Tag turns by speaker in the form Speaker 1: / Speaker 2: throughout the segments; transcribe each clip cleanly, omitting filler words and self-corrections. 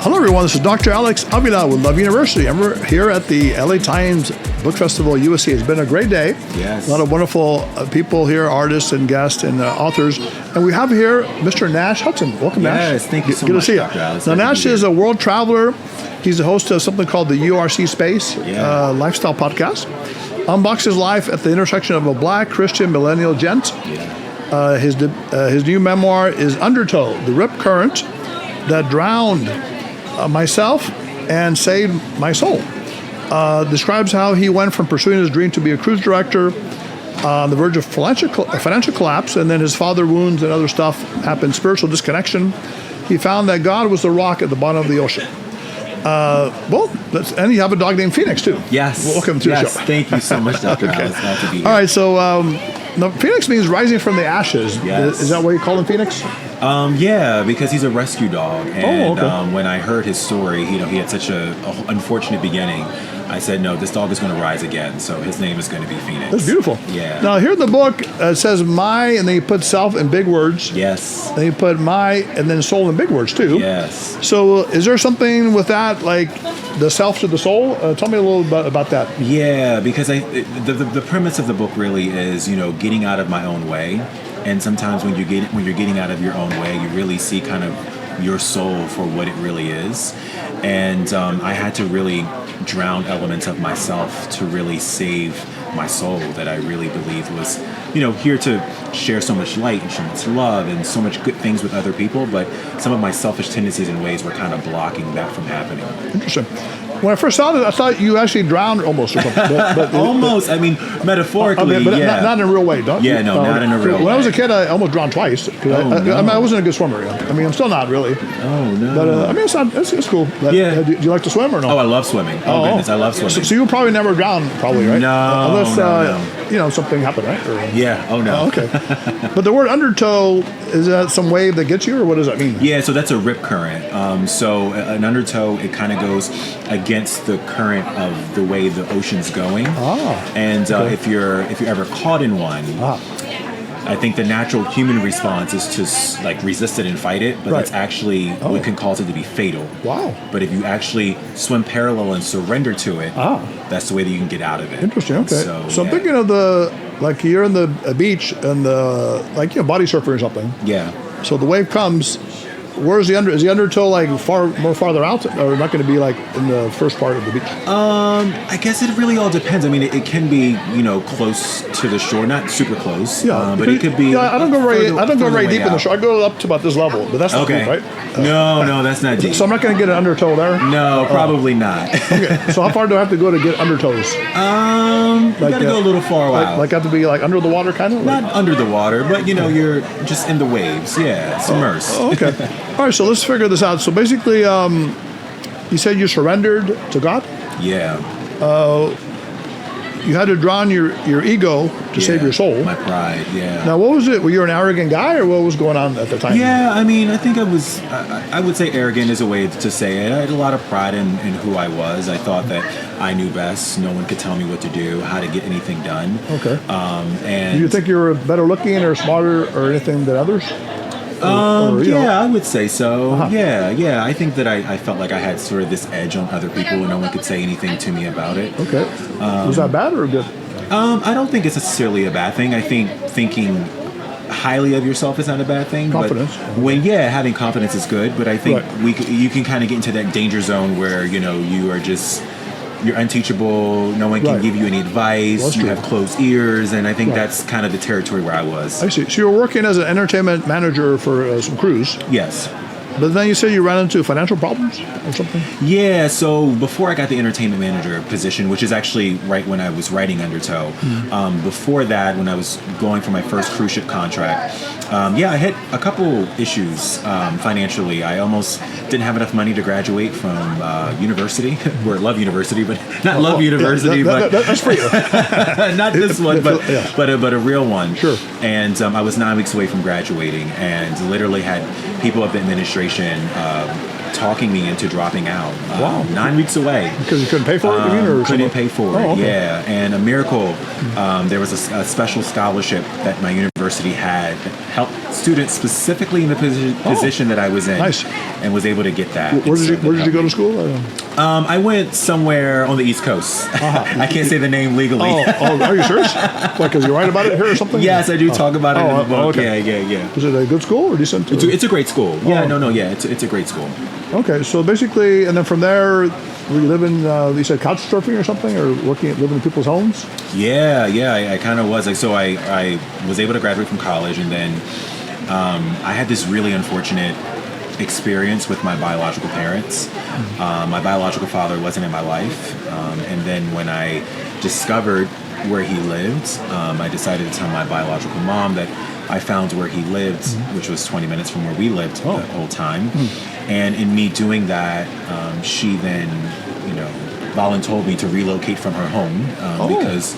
Speaker 1: Hello, everyone. This is Dr. Alex Avila with Love University. And we're here at the LA Times Book Festival USC. It's been a great day.
Speaker 2: Yes.
Speaker 1: A lot of wonderful people here, artists and guests and authors. And we have here Mr. Nash Hudson. Welcome, Nash.
Speaker 2: Yes, thank you so
Speaker 1: Good
Speaker 2: much,
Speaker 1: to see you.
Speaker 2: Dr. Alex.
Speaker 1: Now, Nash is a world traveler. He's the host of something called the URC Space Lifestyle Podcast. Unbox his life at the intersection of a Black, Christian, millennial gent.
Speaker 2: Yeah.
Speaker 1: His new memoir is Undertow, the rip current that drowned myself and saved my soul. Describes how he went from pursuing his dream to be a cruise director on the verge of financial collapse, and then his father wounds and other stuff happened, spiritual disconnection. He found that God was the rock at the bottom of the ocean. And you have a dog named Phoenix, too.
Speaker 2: Yes.
Speaker 1: Welcome to the show.
Speaker 2: Thank you so much, Dr.
Speaker 1: Okay.
Speaker 2: Alex. Glad to be here.
Speaker 1: All right, so now Phoenix means rising from the ashes.
Speaker 2: Yes.
Speaker 1: Is that why you call him Phoenix?
Speaker 2: Yeah, because he's a rescue dog, and
Speaker 1: okay.
Speaker 2: when I heard his story, he had such a unfortunate beginning. I said, no, this dog is going to rise again, so his name is going to be Phoenix.
Speaker 1: That's beautiful.
Speaker 2: Yeah.
Speaker 1: Now, here in the book, it says my, and then you put self in big words.
Speaker 2: Yes.
Speaker 1: Then you put my, and then soul in big words, too.
Speaker 2: Yes.
Speaker 1: So is there something with that, like the self to the soul? Tell me a little bit about that.
Speaker 2: Yeah, because the premise of the book really is, getting out of my own way. And sometimes when you're getting out of your own way, you really see kind of your soul for what it really is. And I had to really drown elements of myself to really save my soul that I really believed was, here to share so much light and so much love and so much good things with other people. But some of my selfish tendencies and ways were kind of blocking that from happening.
Speaker 1: Interesting. When I first saw it, I thought you actually drowned almost or something. But
Speaker 2: almost. metaphorically,
Speaker 1: but
Speaker 2: yeah.
Speaker 1: not in a real way, don't you?
Speaker 2: Yeah, no, not in a real way.
Speaker 1: When I was a kid, I almost drowned twice. I wasn't a good swimmer. I mean, I'm still not really.
Speaker 2: Oh, no.
Speaker 1: But it's cool. But,
Speaker 2: Yeah.
Speaker 1: Do you like to swim or no?
Speaker 2: Oh, I love swimming. Oh, goodness, I love swimming.
Speaker 1: So you'll probably never drown, probably, right?
Speaker 2: No,
Speaker 1: Unless, something happened, right?
Speaker 2: Yeah, oh no.
Speaker 1: Oh, okay. But the word undertow, is that some wave that gets you, or what does that mean?
Speaker 2: Yeah, so that's a rip current. So an undertow, it kind of goes against the current of the way the ocean's going. And if you're ever caught in one, I think the natural human response is to resist it and fight it, but that's actually what can cause it to be fatal.
Speaker 1: Wow.
Speaker 2: But if you actually swim parallel and surrender to it, that's the way that you can get out of it.
Speaker 1: Interesting. Okay. So I'm
Speaker 2: yeah.
Speaker 1: thinking of you're in the beach and body surfing or something.
Speaker 2: Yeah.
Speaker 1: So the wave comes. Where's is the undertow more farther out, or not going to be in the first part of the beach?
Speaker 2: I guess it really all depends. I mean, it can be close to the shore, not super close.
Speaker 1: Yeah,
Speaker 2: but it could be.
Speaker 1: Yeah, I don't go very deep in the shore. I go up to about this level, but that's not deep, right?
Speaker 2: No, that's not deep.
Speaker 1: So I'm not going to get an undertow there.
Speaker 2: No, probably not.
Speaker 1: Okay. So how far do I have to go to get undertows?
Speaker 2: You got to go a little far out.
Speaker 1: Have to be under the water, kind of.
Speaker 2: Not under the water, but you're just in the waves. Yeah, submersed.
Speaker 1: Oh, okay. All right, so let's figure this out. So basically, you said you surrendered to God?
Speaker 2: Yeah.
Speaker 1: You had to drown your ego to save your soul.
Speaker 2: My pride, yeah.
Speaker 1: Now, what was it? Were you an arrogant guy, or what was going on at the time?
Speaker 2: Yeah, I mean, I think I would say arrogant is a way to say it. I had a lot of pride in who I was. I thought that I knew best. No one could tell me what to do, how to get anything done.
Speaker 1: Okay.
Speaker 2: And
Speaker 1: do you think you were better looking or smarter or anything than others?
Speaker 2: I would say so. Yeah. I think that I felt like I had sort of this edge on other people, and no one could say anything to me about it.
Speaker 1: Okay. Was that bad or good?
Speaker 2: I don't think it's necessarily a bad thing. I think thinking highly of yourself is not a bad thing.
Speaker 1: Confidence.
Speaker 2: But having confidence is good. But I think you can kind of get into that danger zone where you are just. You're unteachable. No one can give you any advice.
Speaker 1: Well,
Speaker 2: you have closed ears, and I think that's kind of the territory where I was.
Speaker 1: I see. So you were working as an entertainment manager for some cruise.
Speaker 2: Yes.
Speaker 1: But then you said you ran into financial problems or something?
Speaker 2: Yeah, so before I got the entertainment manager position, which is actually right when I was writing Undertow, before that, when I was going for my first cruise ship contract, I hit a couple issues financially. I almost didn't have enough money to graduate from university. We're Love University, but not Love University. But
Speaker 1: that's for you.
Speaker 2: Not this one, but a real one.
Speaker 1: Sure.
Speaker 2: And I was 9 weeks away from graduating, and literally had people at the administration talking me into dropping out.
Speaker 1: Wow.
Speaker 2: 9 weeks away.
Speaker 1: Because you couldn't pay for it, you mean? Or
Speaker 2: couldn't pay for it,
Speaker 1: okay.
Speaker 2: yeah. And a miracle, there was a special scholarship that my university university had helped students specifically in the position that I was in,
Speaker 1: Nice.
Speaker 2: and was able to get that.
Speaker 1: Where did you go to school?
Speaker 2: I went somewhere on the East Coast. I can't say the name legally.
Speaker 1: Are you serious? Like, because you write about it here or something?
Speaker 2: Yes, I do talk about it in the book.
Speaker 1: Okay.
Speaker 2: Yeah.
Speaker 1: Was it a good school or decent?
Speaker 2: It's a great school. Yeah, it's a great school.
Speaker 1: Okay, so basically, and then from there, were you living, you said couch surfing or something, or living in people's homes?
Speaker 2: Yeah, I kind of was. Like, so I was able to graduate from college, and then I had this really unfortunate experience with my biological parents. My biological father wasn't in my life, and then when I discovered where he lived, I decided to tell my biological mom that I found where he lived, which was 20 minutes from where we lived the whole time. And in me doing that, she then, voluntold me to relocate from her home because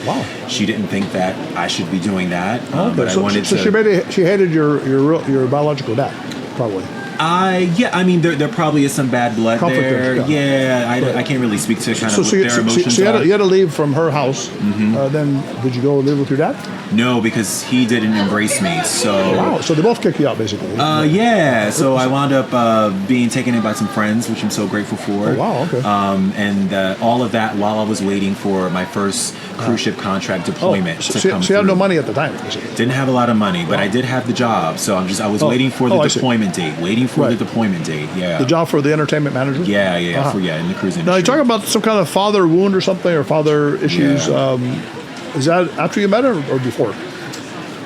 Speaker 2: she didn't think that I should be doing that. But I wanted to.
Speaker 1: So she hated your biological dad, probably.
Speaker 2: I mean, there probably is some bad blood there. I can't really speak to kind of what their emotions are.
Speaker 1: You had to leave from her house. Then did you go live with your dad?
Speaker 2: No, because he didn't embrace me. So
Speaker 1: so they both kicked you out, basically.
Speaker 2: So I wound up being taken in by some friends, which I'm so grateful for.
Speaker 1: Oh, wow, okay.
Speaker 2: And all of that while I was waiting for my first cruise ship contract deployment to come
Speaker 1: So you had no money at the time, basically.
Speaker 2: Didn't have a lot of money, but I did have the job. So I was waiting for the deployment date. The deployment date,
Speaker 1: The job for the entertainment manager?
Speaker 2: Yeah, in the cruise industry.
Speaker 1: Now, you talk about some kind of father wound or something, or father issues. Is that after you met her or before?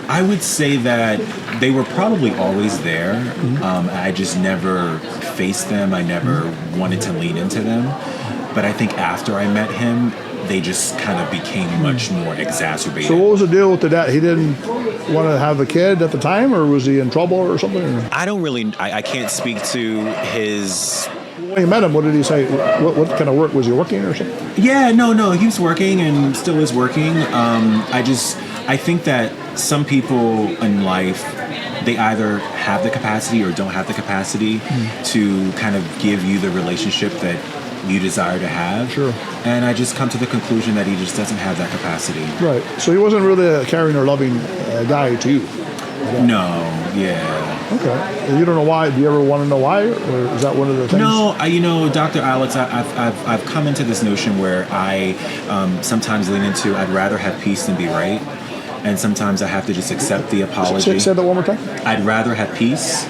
Speaker 2: I would say that they were probably always there. I just never faced them. I never wanted to lean into them. But I think after I met him, they just kind of became much more exacerbated.
Speaker 1: So what was the deal with the dad? He didn't want to have a kid at the time, or was he in trouble or something?
Speaker 2: I don't really, I can't speak to his...
Speaker 1: When you met him, what did he say? What kind of work? Was he working or something?
Speaker 2: Yeah, no, he was working and still is working. I think that some people in life, they either have the capacity or don't have the capacity to kind of give you the relationship that you desire to have.
Speaker 1: Sure.
Speaker 2: And I just come to the conclusion that he just doesn't have that capacity.
Speaker 1: Right. So he wasn't really a caring or loving guy to you.
Speaker 2: No. Yeah.
Speaker 1: Okay. And you don't know why? Do you ever want to know why, or is that one of the things?
Speaker 2: No. Dr. Alex, I've come into this notion where I sometimes lean into I'd rather have peace than be right, and sometimes I have to just accept the apology.
Speaker 1: Say that one more time.
Speaker 2: I'd rather have peace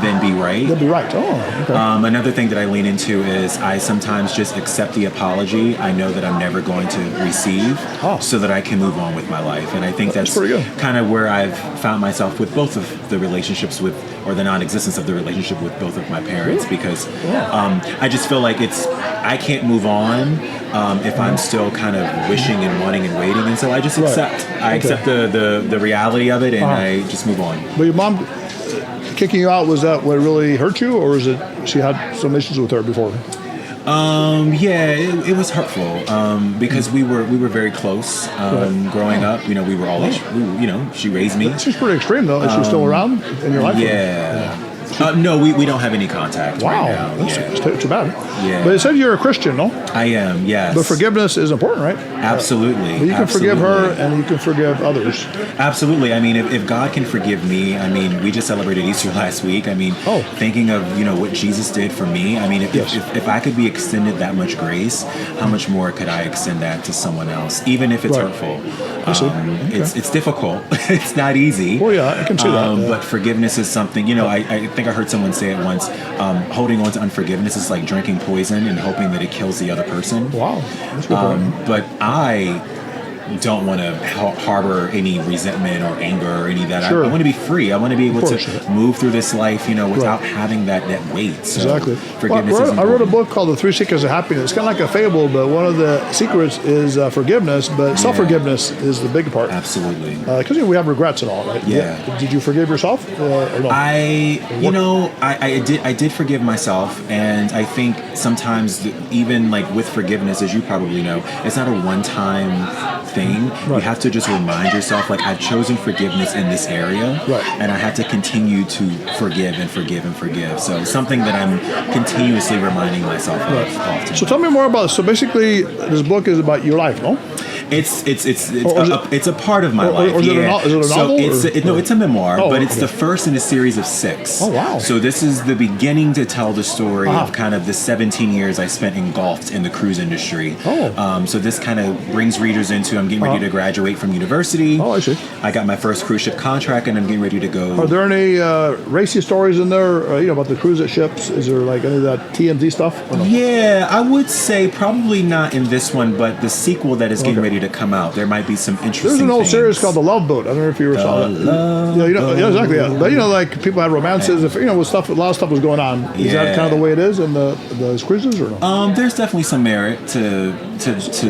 Speaker 2: than be right.
Speaker 1: Than be right. Oh, okay.
Speaker 2: Another thing that I lean into is I sometimes just accept the apology I know that I'm never going to receive, so that I can move on with my life. And I think that's kind of where I've found myself with both of the relationships or the non-existence of the relationship with both of my parents, because I just feel like I can't move on if I'm still kind of wishing and wanting and waiting. And so I just accept. I accept the reality of it, and I just move on.
Speaker 1: But your mom kicking you out, was that what really hurt you, or was it she had some issues with her before?
Speaker 2: It was hurtful because we were very close growing up. We were always, she raised me.
Speaker 1: She's pretty extreme, though. Is she still around in your life?
Speaker 2: Yeah. No, we don't have any contact right now.
Speaker 1: That's too bad.
Speaker 2: Yeah.
Speaker 1: But it said you're a Christian, no?
Speaker 2: I am, yes.
Speaker 1: But forgiveness is important, right?
Speaker 2: Absolutely.
Speaker 1: But you can forgive her and you can forgive others.
Speaker 2: Absolutely. I mean, if God can forgive me, I mean, we just celebrated Easter last week. I mean, thinking of, what Jesus did for me, I mean, if I could be extended that much grace, how much more could I extend that to someone else, even if it's hurtful? It's difficult. It's not easy.
Speaker 1: Well, yeah, I can see that.
Speaker 2: But forgiveness is something, I think I heard someone say it once, holding on to unforgiveness is like drinking poison and hoping that it kills the other person.
Speaker 1: Wow. That's good.
Speaker 2: But I don't want to harbor any resentment or anger or any of that.
Speaker 1: Sure.
Speaker 2: I want to be free. I want to be able to move through this life, without having that weight. So
Speaker 1: exactly.
Speaker 2: Forgiveness is important.
Speaker 1: I wrote a book called The Three Secrets of Happiness. It's kind of like a fable, but one of the secrets is forgiveness, but self-forgiveness is the big part.
Speaker 2: Absolutely.
Speaker 1: Because we have regrets and all, right?
Speaker 2: Yeah.
Speaker 1: Did you forgive yourself? Or no?
Speaker 2: I did forgive myself, and I think sometimes even like with forgiveness, as you probably know, it's not a one-time thing. You have to just remind yourself, like, I've chosen forgiveness in this area, and I have to continue to forgive and forgive and forgive. So something that I'm continuously reminding myself of often.
Speaker 1: So tell me more about it. So basically, this book is about your life, no?
Speaker 2: It's a part of my life.
Speaker 1: Or is it a novel?
Speaker 2: It's a memoir, but it's
Speaker 1: okay.
Speaker 2: the first in a series of 6.
Speaker 1: Oh, wow.
Speaker 2: So this is the beginning to tell the story of kind of the 17 years I spent engulfed in the cruise industry. So this kind of brings readers into, I'm getting ready to graduate from university.
Speaker 1: Oh, I see.
Speaker 2: I got my first cruise ship contract, and I'm getting ready to go.
Speaker 1: Are there any racy stories in there, about the cruise ships? Is there like any of that TMZ stuff? Or no?
Speaker 2: Yeah, I would say probably not in this one, but the sequel that is getting ready to come out, there might be some interesting
Speaker 1: There's an old
Speaker 2: things.
Speaker 1: series called The Love Boat. I don't know if you ever saw it. Yeah, exactly. Yeah. But like people have romances. If with stuff, a lot of stuff was going on. Is that kind of the way it is in the cruises, or no?
Speaker 2: There's definitely some merit to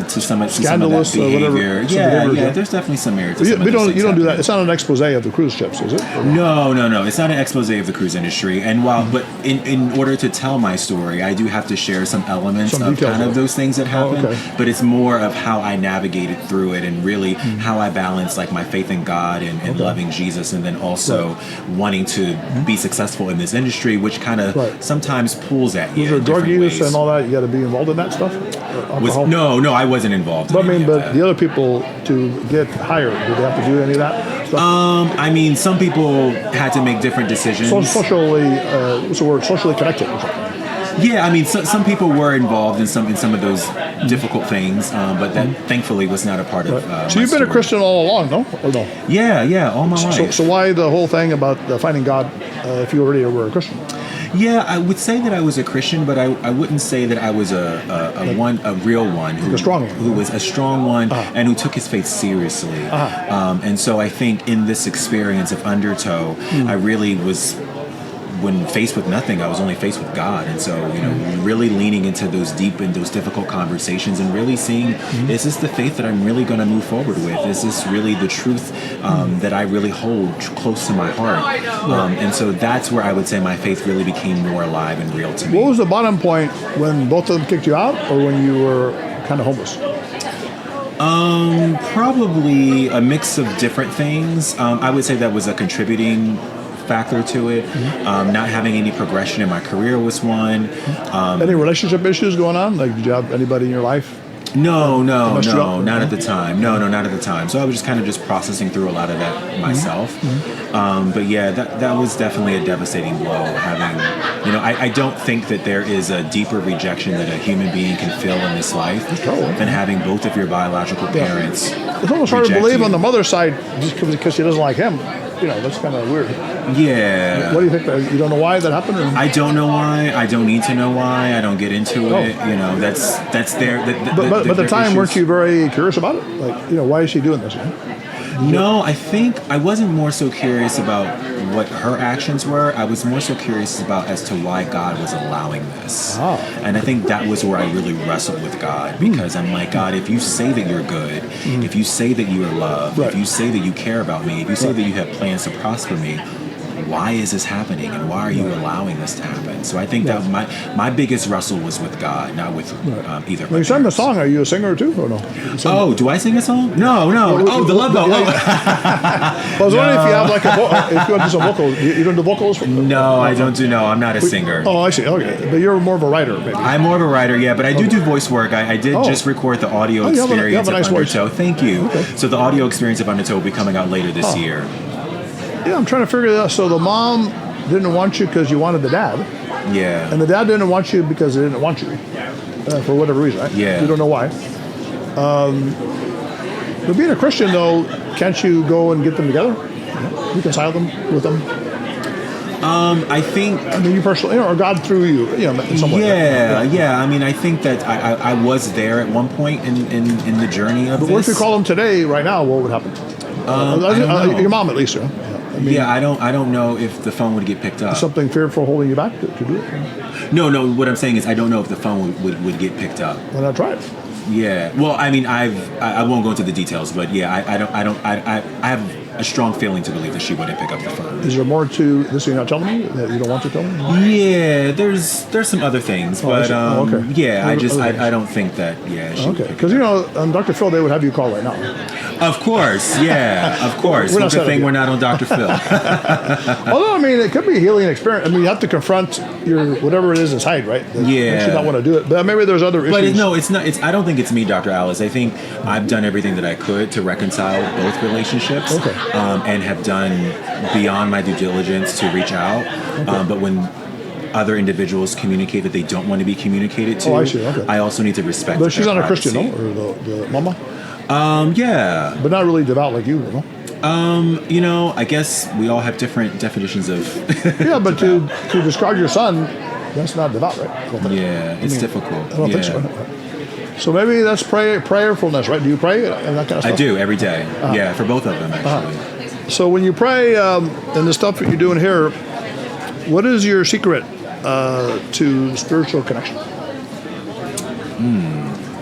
Speaker 2: some of
Speaker 1: Scandalous,
Speaker 2: that behavior.
Speaker 1: whatever.
Speaker 2: Yeah. There's definitely some merit to some of those
Speaker 1: You don't do that.
Speaker 2: happening.
Speaker 1: It's not an expose of the cruise ships, is it? Or
Speaker 2: No. It's not an expose of the cruise industry. And but in order to tell my story, I do have to share some elements of kind of those things that happen. But it's more of how I navigated through it, and really how I balance like my faith in God and loving Jesus, and then also wanting to be successful in this industry, which kind of sometimes pulls at you.
Speaker 1: Was there
Speaker 2: in
Speaker 1: drug
Speaker 2: different
Speaker 1: use
Speaker 2: ways.
Speaker 1: and all that? You got to be involved in that stuff?
Speaker 2: No, I wasn't involved.
Speaker 1: But
Speaker 2: in any of that.
Speaker 1: the other people to get hired, did they have to do any of that stuff?
Speaker 2: I mean, some people had to make different decisions.
Speaker 1: Socially, what's the word? Socially connected or something.
Speaker 2: Yeah, I mean, some people were involved in some of those difficult things, but that thankfully was not a part of.
Speaker 1: So you've been a Christian all along, no? Or no?
Speaker 2: Yeah, all my life.
Speaker 1: So why the whole thing about finding God if you already were a Christian?
Speaker 2: Yeah, I would say that I was a Christian, but I wouldn't say that I was a real one
Speaker 1: a strong one.
Speaker 2: who was a strong one and who took his faith seriously. And so I think in this experience of Undertow, I really was. When faced with nothing, I was only faced with God. And so, really leaning into those deep and those difficult conversations and really seeing, is this the faith that I'm really going to move forward with? Is this really the truth that I really hold close to my heart? And so that's where I would say my faith really became more alive and real to me.
Speaker 1: What was the bottom point, when both of them kicked you out, or when you were kind of homeless?
Speaker 2: Probably a mix of different things. I would say that was a contributing factor to it. Not having any progression in my career was one.
Speaker 1: Any relationship issues going on? Like, did you have anybody in your life?
Speaker 2: No, not at the time. No, not at the time. So I was just processing through a lot of that myself. But yeah, that was definitely a devastating blow. Having, I don't think that there is a deeper rejection that a human being can feel in this life than having both of your biological parents.
Speaker 1: It's almost hard to believe on the mother's side just because she doesn't like him. That's kind of weird.
Speaker 2: Yeah.
Speaker 1: What do you think? You don't know why that happened? Or?
Speaker 2: I don't know why. I don't need to know why. I don't get into it. That's their.
Speaker 1: But at the time, weren't you very curious about it? Like, why is she doing this?
Speaker 2: No, I think I wasn't more so curious about what her actions were. I was more so curious about as to why God was allowing this. And I think that was where I really wrestled with God, because I'm like, God, if you say that you're good, if you say that you are loved, if you say that you care about me, if you say that you have plans to prosper me, why is this happening, and why are you allowing this to happen? So I think that my biggest wrestle was with God, not with either.
Speaker 1: When you sang the song, are you a singer too, or no?
Speaker 2: Oh, do I sing a song? No. Oh, the Love Boat.
Speaker 1: I was wondering if you have like if you want to do some vocals. You don't do vocals?
Speaker 2: No, I don't do. No, I'm not a singer.
Speaker 1: Oh, I see. Okay, but you're more of a writer, maybe.
Speaker 2: I'm more of a writer, yeah, but I do voice work. I did just record the audio experience
Speaker 1: you have a nice
Speaker 2: of Undertow.
Speaker 1: voice.
Speaker 2: Thank you.
Speaker 1: Okay.
Speaker 2: So the audio experience of Undertow will be coming out later this year.
Speaker 1: Yeah, I'm trying to figure it out. So the mom didn't want you because you wanted the dad.
Speaker 2: Yeah.
Speaker 1: And the dad didn't want you because they didn't want you. For whatever reason, right?
Speaker 2: Yeah.
Speaker 1: You don't know why. But being a Christian, though, can't you go and get them together? Reconcile them with them?
Speaker 2: I think.
Speaker 1: I mean, you personally, or God through you, in some way.
Speaker 2: Yeah. I mean, I think that I was there at one point in the journey of
Speaker 1: But
Speaker 2: this.
Speaker 1: what if you call them today, right now, what would happen?
Speaker 2: I don't know.
Speaker 1: Your mom, at least, right?
Speaker 2: I don't know if the phone would get picked up.
Speaker 1: Something fearful holding you back to do it?
Speaker 2: No. What I'm saying is, I don't know if the phone would get picked up.
Speaker 1: Why not try it?
Speaker 2: Yeah. Well, I mean, I won't go into the details, but yeah, I have a strong feeling to believe that she wouldn't pick up the phone.
Speaker 1: Is there more to this you're not telling me that you don't want to tell me?
Speaker 2: Yeah, there's some other things, but
Speaker 1: okay.
Speaker 2: yeah, I don't think that. Yeah. She
Speaker 1: Okay, because Dr. Phil, they would have you call right now.
Speaker 2: Of course, yeah, of course.
Speaker 1: We're not
Speaker 2: Good
Speaker 1: set up
Speaker 2: thing
Speaker 1: yet.
Speaker 2: we're not on Dr. Phil.
Speaker 1: Although, I mean, it could be a healing experience. I mean, you have to confront your whatever it is inside, right? That
Speaker 2: Yeah.
Speaker 1: makes you not want to do it. But maybe there's other issues.
Speaker 2: But no, it's not. I don't think it's me, Dr. Alice. I think I've done everything that I could to reconcile both relationships,
Speaker 1: Okay.
Speaker 2: and have done beyond my due diligence to reach out. But when other individuals communicate that they don't want to be communicated to,
Speaker 1: I see, okay.
Speaker 2: I also need to respect.
Speaker 1: But she's
Speaker 2: their
Speaker 1: not a Christian, no?
Speaker 2: privacy.
Speaker 1: Or the mama?
Speaker 2: Yeah.
Speaker 1: But not really devout like you, no?
Speaker 2: I guess we all have different definitions of.
Speaker 1: Yeah, but to describe your son, that's not devout, right? I don't think.
Speaker 2: Yeah, it's difficult.
Speaker 1: I don't think so. So maybe that's prayerfulness, right? Do you pray and that kind of stuff?
Speaker 2: I do every day. Yeah, for both of them actually.
Speaker 1: So when you pray and the stuff that you're doing here, what is your secret to spiritual connection?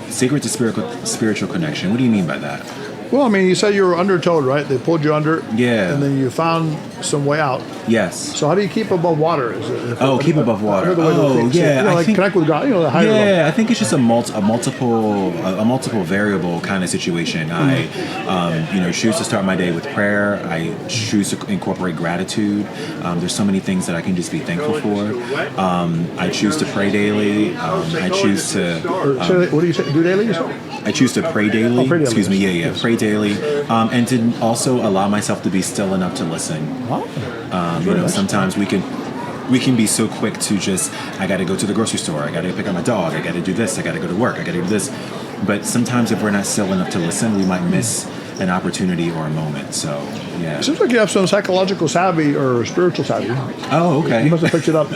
Speaker 2: Secret to spiritual connection. What do you mean by that?
Speaker 1: Well, I mean, you said you were undertowed, right? They pulled you under.
Speaker 2: Yeah.
Speaker 1: And then you found some way out.
Speaker 2: Yes.
Speaker 1: So how do you keep above water?
Speaker 2: Keep above water.
Speaker 1: Yeah.
Speaker 2: I think,
Speaker 1: connect with God. The higher level.
Speaker 2: Yeah, I think it's just a multiple variable kind of situation. I, choose to start my day with prayer. I choose to incorporate gratitude. There's so many things that I can just be thankful for. I choose to pray daily. I choose to.
Speaker 1: What do you say? Do daily? You say?
Speaker 2: I choose to pray daily.
Speaker 1: Pray daily.
Speaker 2: Excuse me. Yeah.
Speaker 1: Yes.
Speaker 2: Pray daily, and to also allow myself to be still enough to listen.
Speaker 1: Oh,
Speaker 2: Sometimes we can be so quick to just, I got to go to the grocery store, I got to pick up my dog, I got to do this, I got to go to work, I got to do this. But sometimes if we're not still enough to listen, we might miss an opportunity or a moment. So, yeah.
Speaker 1: It seems like you have some psychological savvy or spiritual savvy.
Speaker 2: Oh, okay.
Speaker 1: You must have picked it up.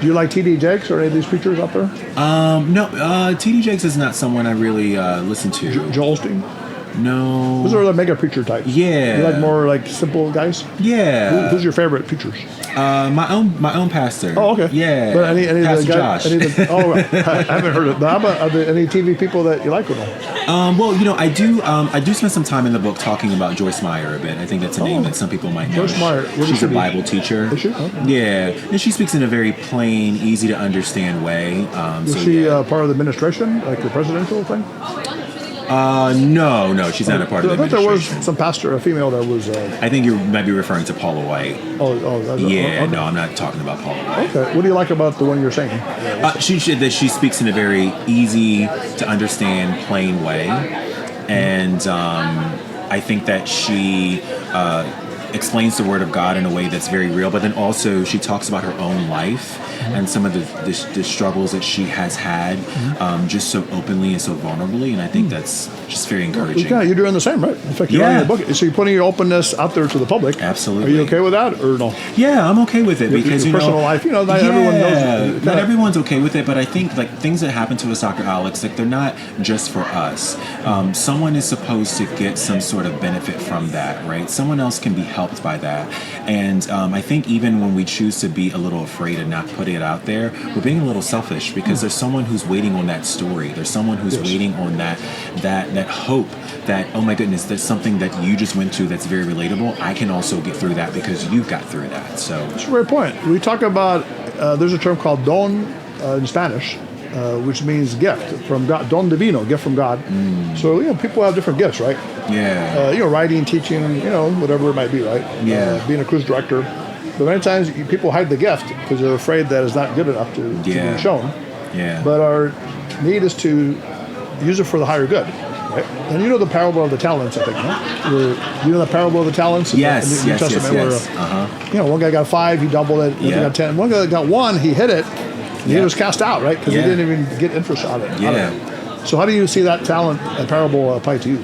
Speaker 1: Do you like T.D. Jakes or any of these preachers out there?
Speaker 2: No, T.D. Jakes is not someone I really listen to.
Speaker 1: Joel Osteen?
Speaker 2: No.
Speaker 1: Those are the mega preacher types.
Speaker 2: Yeah.
Speaker 1: You like more like simple guys?
Speaker 2: Yeah.
Speaker 1: Who's your favorite preachers?
Speaker 2: My own pastor.
Speaker 1: Oh, okay.
Speaker 2: Yeah.
Speaker 1: But any
Speaker 2: Pastor
Speaker 1: of the guys?
Speaker 2: Josh.
Speaker 1: I haven't heard it. But how about are there any TV people that you like or no?
Speaker 2: I do spend some time in the book talking about Joyce Meyer a bit. I think that's a name that some people might know.
Speaker 1: Joyce Meyer.
Speaker 2: She's a Bible teacher.
Speaker 1: Is she? Okay.
Speaker 2: Yeah, and she speaks in a very plain, easy to understand way.
Speaker 1: Is she part of the administration, like the presidential thing?
Speaker 2: No, she's not a part of the
Speaker 1: I thought there was
Speaker 2: administration.
Speaker 1: some pastor, a female that was.
Speaker 2: I think you might be referring to Paula White.
Speaker 1: Okay.
Speaker 2: No, I'm not talking about Paula White.
Speaker 1: Okay. What do you like about the one you're saying?
Speaker 2: She speaks in a very easy to understand, plain way, and I think that she explains the Word of God in a way that's very real. But then also she talks about her own life and some of the struggles that she has had, just so openly and so vulnerably, and I think that's just very encouraging.
Speaker 1: Yeah, you're doing the same, right? In fact, you're writing a book, so you're putting your openness out there to the public.
Speaker 2: Absolutely.
Speaker 1: Are you okay with that, or no?
Speaker 2: Yeah, I'm okay with it because
Speaker 1: your personal life, not everyone knows.
Speaker 2: Not everyone's okay with it, but I think like things that happen to us, Dr. Alex, like they're not just for us. Someone is supposed to get some sort of benefit from that, right? Someone else can be helped by that, and I think even when we choose to be a little afraid and not put it out there, we're being a little selfish because there's someone who's waiting on that story. There's someone who's waiting on that hope that, oh my goodness, that's something that you just went through that's very relatable. I can also get through that because you got through that. So
Speaker 1: that's a great point. We talk about there's a term called don in Spanish, which means gift from God, don divino, gift from God. So people have different gifts, right?
Speaker 2: Yeah.
Speaker 1: Writing, teaching, whatever it might be, right?
Speaker 2: Yeah.
Speaker 1: Being a cruise director. But many times people hide the gift because they're afraid that it's not good enough to be shown.
Speaker 2: Yeah.
Speaker 1: But our need is to use it for the higher good. Right? And you know the parable of the talents, I think, huh? You know the parable of the talents?
Speaker 2: Yes,
Speaker 1: in the New Testament where, one guy got 5, he doubled it. One guy got 10. One guy got 1, he hit it. And he was cast out, right? Because he didn't even get interest out of it.
Speaker 2: Yeah.
Speaker 1: So how do you see that parable apply to you?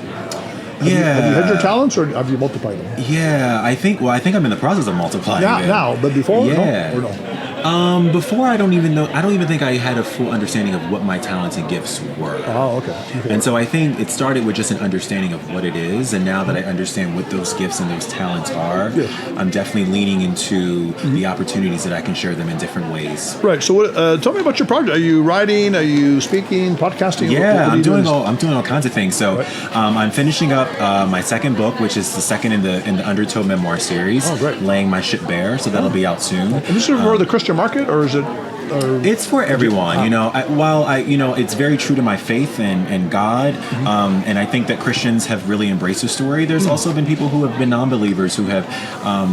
Speaker 1: Have you had your talents, or have you multiplied them?
Speaker 2: Yeah, I think I'm in the process of multiplying them.
Speaker 1: Now, but before,
Speaker 2: yeah.
Speaker 1: No, or no?
Speaker 2: Before, I don't even think I had a full understanding of what my talents and gifts were.
Speaker 1: Oh, okay.
Speaker 2: And so I think it started with just an understanding of what it is, and now that I understand what those gifts and those talents are, I'm definitely leaning into the opportunities that I can share them in different ways.
Speaker 1: Right. So, tell me about your project. Are you writing? Are you speaking? Podcasting?
Speaker 2: Yeah, I'm doing all kinds of things. So, I'm finishing up my second book, which is the second in the Undertow memoir series.
Speaker 1: Oh, great.
Speaker 2: Laying My Ship Bare. So that'll be out soon.
Speaker 1: And this is for the Christian market, or is it It's
Speaker 2: for everyone. While it's very true to my faith and God, and I think that Christians have really embraced the story. There's also been people who have been non-believers who have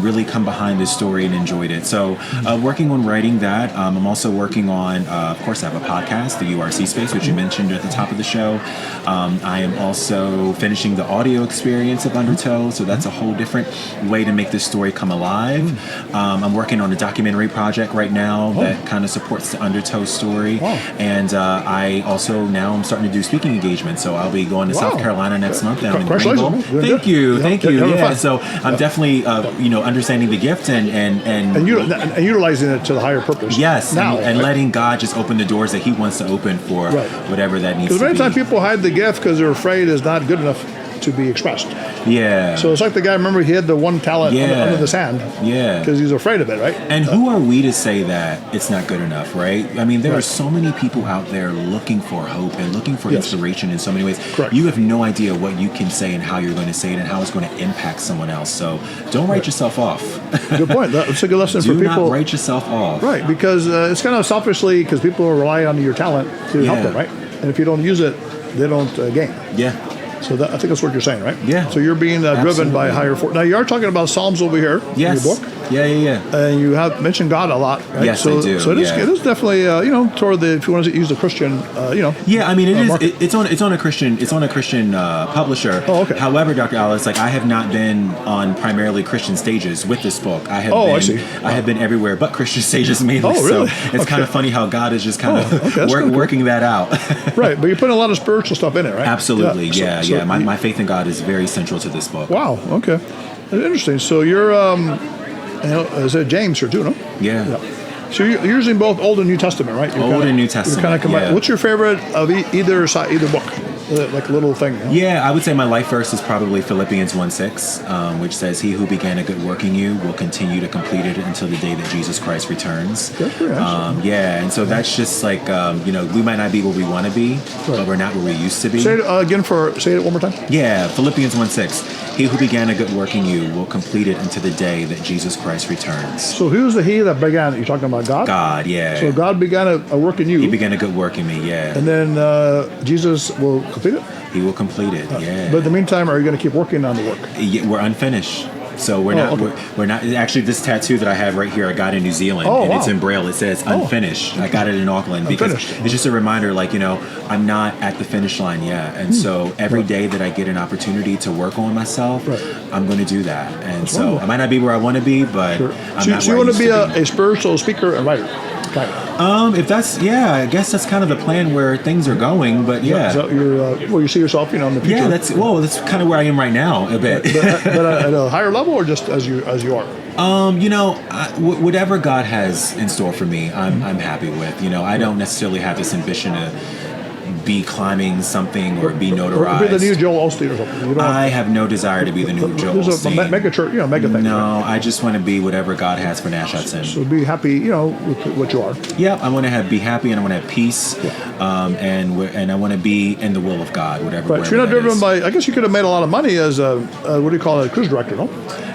Speaker 2: really come behind this story and enjoyed it. So working on writing that. I'm also working on, of course, I have a podcast, the URC Space, which you mentioned at the top of the show. I am also finishing the audio experience of Undertow, so that's a whole different way to make this story come alive. I'm working on a documentary project right now that kind of supports the Undertow story. And I also now I'm starting to do speaking engagements, so I'll be going to South Carolina next month down in Greenville. Thank you. Yeah, so I'm definitely understanding the gift and
Speaker 1: utilizing it to the higher purpose.
Speaker 2: Yes, and letting God just open the doors that He wants to open for whatever that needs to be.
Speaker 1: Because many times people hide the gift because they're afraid it's not good enough to be expressed.
Speaker 2: Yeah.
Speaker 1: So it's like the guy, remember, he had the one talent under the sand.
Speaker 2: Yeah.
Speaker 1: Because he's afraid of it, right?
Speaker 2: And who are we to say that it's not good enough, right? I mean, there are so many people out there looking for hope and looking for inspiration in so many ways.
Speaker 1: Correct.
Speaker 2: You have no idea what you can say and how you're going to say it and how it's going to impact someone else. So don't write yourself off.
Speaker 1: Good point. That's a good lesson for people.
Speaker 2: Do not write yourself off.
Speaker 1: Right, because it's kind of selfishly, because people rely on your talent to help them, right? And if you don't use it, they don't gain.
Speaker 2: Yeah.
Speaker 1: So I think that's what you're saying, right?
Speaker 2: Yeah.
Speaker 1: So you're being driven by higher force. Now, you are talking about Psalms over here in your book.
Speaker 2: Yeah.
Speaker 1: And you have mentioned God a lot, right?
Speaker 2: Yes, I do.
Speaker 1: So it is definitely, toward the, if you want to use the Christian,
Speaker 2: Yeah, I mean, it's on a Christian publisher.
Speaker 1: Oh, okay.
Speaker 2: However, Dr. Alice, I have not been on primarily Christian stages with this book. I have been everywhere but Christian stages mainly.
Speaker 1: Oh, really?
Speaker 2: So it's kind of funny how God is just kind of working that out.
Speaker 1: Right, but you're putting a lot of spiritual stuff in it, right?
Speaker 2: Absolutely, yeah. My faith in God is very central to this book.
Speaker 1: Wow, okay. That's interesting. So you're, is it James here too, no?
Speaker 2: Yeah.
Speaker 1: So you're using both Old and New Testament, right?
Speaker 2: Old and New Testament,
Speaker 1: kind of combine. What's your favorite of either side, either book? Like a little thing.
Speaker 2: Yeah, I would say my life verse is probably Philippians 1:6, which says, "He who began a good work in you will continue to complete it until the day that Jesus Christ returns."
Speaker 1: That's pretty awesome.
Speaker 2: Yeah, and so that's just like, we might not be where we want to be, but we're not where we used to be.
Speaker 1: Say it say it one more time.
Speaker 2: Yeah, Philippians 1:6. He who began a good work in you will complete it until the day that Jesus Christ returns.
Speaker 1: So who's the he that began? You're talking about God?
Speaker 2: God, yeah.
Speaker 1: So God began a work in you.
Speaker 2: He began a good work in me, yeah.
Speaker 1: And then Jesus will complete it?
Speaker 2: He will complete it, yeah.
Speaker 1: But in the meantime, are you going to keep working on the work?
Speaker 2: Yeah, we're unfinished. So we're not. Actually, this tattoo that I have right here, I got in New Zealand, and it's in Braille. It says "unfinished." I got it in Auckland because it's just a reminder, I'm not at the finish line yet, and so every day that I get an opportunity to work on myself, I'm going to do that. And that's wonderful. I might not be where I want to be, but I'm not.
Speaker 1: So you want to be a spiritual speaker and writer. Kind of.
Speaker 2: If that's, I guess that's kind of the plan where things are going, but
Speaker 1: So you're, you see yourself, in the future?
Speaker 2: Yeah, that's kind of where I am right now, a bit.
Speaker 1: but at a higher level, or just as you are?
Speaker 2: Whatever God has in store for me, I'm happy with. I don't necessarily have this ambition to be climbing something or be notarized.
Speaker 1: Or be the new Joel Osteen or something.
Speaker 2: I have no desire to be the new Joel Osteen.
Speaker 1: There's a mega church, mega thing.
Speaker 2: No, I just want to be whatever God has for Nash Hudson.
Speaker 1: So be happy, with what you are.
Speaker 2: Yeah, I want to be happy, and I want to have peace, and I want to be in the will of God, whatever.
Speaker 1: Right. So you're not driven by. I guess you could have made a lot of money as a what do you call it, a cruise director, no?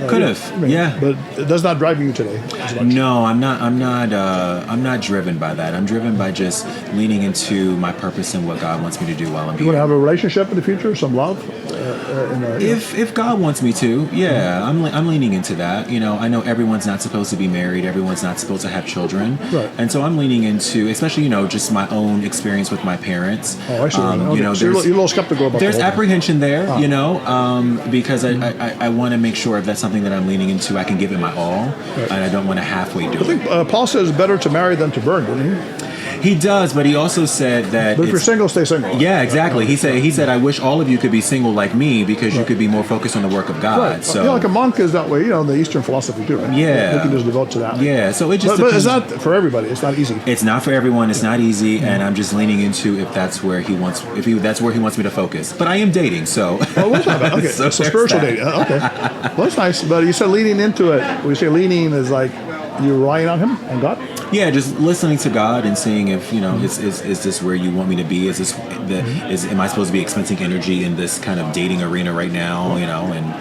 Speaker 2: Could have, yeah.
Speaker 1: But it does not drive you today.
Speaker 2: No, I'm not. I'm not driven by that. I'm driven by just leaning into my purpose and what God wants me to do while I'm here.
Speaker 1: You want to have a relationship in the future, some love?
Speaker 2: If God wants me to, I'm leaning into that. I know everyone's not supposed to be married. Everyone's not supposed to have children.
Speaker 1: Right.
Speaker 2: And so I'm leaning into, especially, just my own experience with my parents.
Speaker 1: Oh, I see.
Speaker 2: So
Speaker 1: you're a little skeptical about
Speaker 2: there's apprehension there, because I want to make sure if that's something that I'm leaning into, I can give it my all, and I don't want to halfway do it.
Speaker 1: I think Paul says it's better to marry than to burn, didn't he?
Speaker 2: He does, but he also said that.
Speaker 1: But if you're single, stay single.
Speaker 2: Yeah, exactly. He said, I wish all of you could be single like me because you could be more focused on the work of God.
Speaker 1: Right.
Speaker 2: So,
Speaker 1: like a monk is that way, in the Eastern philosophy too, right?
Speaker 2: Yeah.
Speaker 1: They can just devote to that.
Speaker 2: Yeah, so it just
Speaker 1: But it's not for everybody. It's not easy.
Speaker 2: It's not for everyone. It's not easy, and I'm just leaning into if that's where he wants me to focus. But I am dating, so.
Speaker 1: Oh, what's that? Okay, so spiritual dating. Okay, well, that's nice. But you said leaning into it. When you say leaning, is like you're relying on Him, on God.
Speaker 2: Yeah, just listening to God and seeing if is this where you want me to be? Is this am I supposed to be expending energy in this kind of dating arena right now? And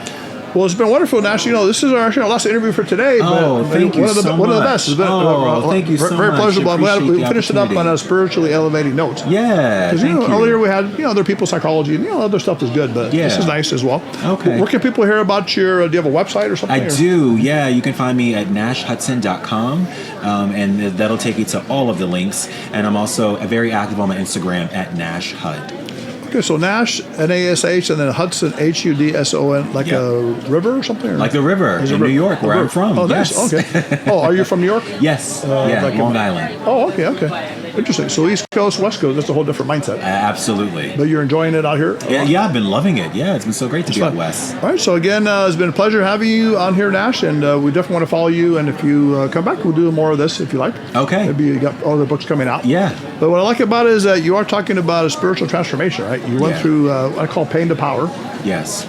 Speaker 1: Well, it's been wonderful, Nash. This is our last interview for today.
Speaker 2: Oh, thank you so
Speaker 1: one of the
Speaker 2: much.
Speaker 1: best. It's been
Speaker 2: Thank you so
Speaker 1: very
Speaker 2: much.
Speaker 1: pleasurable. I'm glad
Speaker 2: Appreciate
Speaker 1: we
Speaker 2: the
Speaker 1: finished it up on a
Speaker 2: opportunity.
Speaker 1: spiritually elevating note.
Speaker 2: Yeah,
Speaker 1: Because
Speaker 2: thank you.
Speaker 1: earlier we had other people's psychology and other stuff is good, but
Speaker 2: Yeah.
Speaker 1: this is nice as well.
Speaker 2: Okay.
Speaker 1: Where can people hear about your? Do you have a website or something?
Speaker 2: I do, yeah. You can find me at nashhudson.com, and that'll take you to all of the links. And I'm also very active on my Instagram at nashhud.
Speaker 1: Okay, so Nash, Nash, and then Hudson, Hudson, like
Speaker 2: Yeah.
Speaker 1: a river or something? Or?
Speaker 2: Like the river
Speaker 1: Is
Speaker 2: in
Speaker 1: it
Speaker 2: New
Speaker 1: river?
Speaker 2: York, where I'm from.
Speaker 1: Oh,
Speaker 2: Yes.
Speaker 1: nice. Okay. Oh, are you from New York?
Speaker 2: Yes. Yeah,
Speaker 1: like
Speaker 2: Long Island.
Speaker 1: Oh, okay. Interesting. So East Coast, West Coast, that's a whole different mindset.
Speaker 2: Absolutely.
Speaker 1: But you're enjoying it out here?
Speaker 2: Yeah, I've been loving it. Yeah, it's been so great to be out
Speaker 1: fun.
Speaker 2: west.
Speaker 1: All right, so again, it's been a pleasure having you on here, Nash, and we definitely want to follow you. And if you come back, we'll do more of this if you like.
Speaker 2: Okay.
Speaker 1: Maybe you got all the books coming out.
Speaker 2: Yeah.
Speaker 1: But what I like about it is that you are talking about a spiritual transformation, right? You went
Speaker 2: Yeah.
Speaker 1: through what I call pain to power.
Speaker 2: Yes.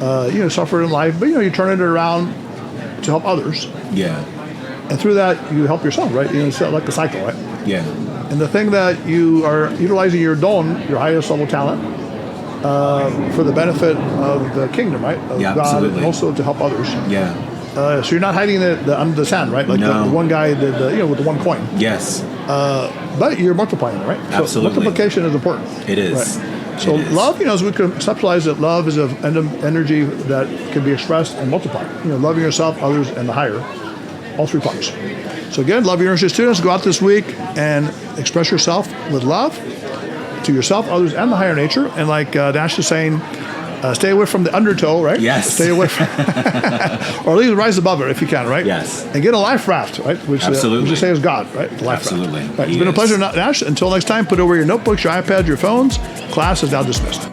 Speaker 1: Suffered in life, but you turn it around to help others,
Speaker 2: Yeah.
Speaker 1: and through that you help yourself, right? It's like a cycle, right?
Speaker 2: Yeah.
Speaker 1: And the thing that you are utilizing your don, your highest level talent, for the benefit of the kingdom, right? Of
Speaker 2: Yeah,
Speaker 1: God,
Speaker 2: absolutely.
Speaker 1: and also to help others.
Speaker 2: Yeah.
Speaker 1: So you're not hiding it under the sand, right? Like
Speaker 2: No.
Speaker 1: the one guy did, with the one coin.
Speaker 2: Yes.
Speaker 1: But you're multiplying it, right? So
Speaker 2: Absolutely.
Speaker 1: multiplication is important.
Speaker 2: It is.
Speaker 1: Right. So
Speaker 2: It is.
Speaker 1: love, as we conceptualize that love is an energy that can be expressed and multiplied. Loving yourself, others, and the higher. All three parts. So again, love your nursery students. Go out this week and express yourself with love to yourself, others, and the higher nature. And like Nash is saying, stay away from the undertow, right?
Speaker 2: Yes.
Speaker 1: Stay away from, or at least rise above it if you can, right?
Speaker 2: Yes.
Speaker 1: And get a life raft, right? Which
Speaker 2: Absolutely.
Speaker 1: you say is God, right? The life
Speaker 2: Absolutely.
Speaker 1: raft. Right. It's
Speaker 2: He
Speaker 1: been a
Speaker 2: is.
Speaker 1: pleasure, Nash. Until next time, put away your notebooks, your iPads, your phones. Class is now dismissed.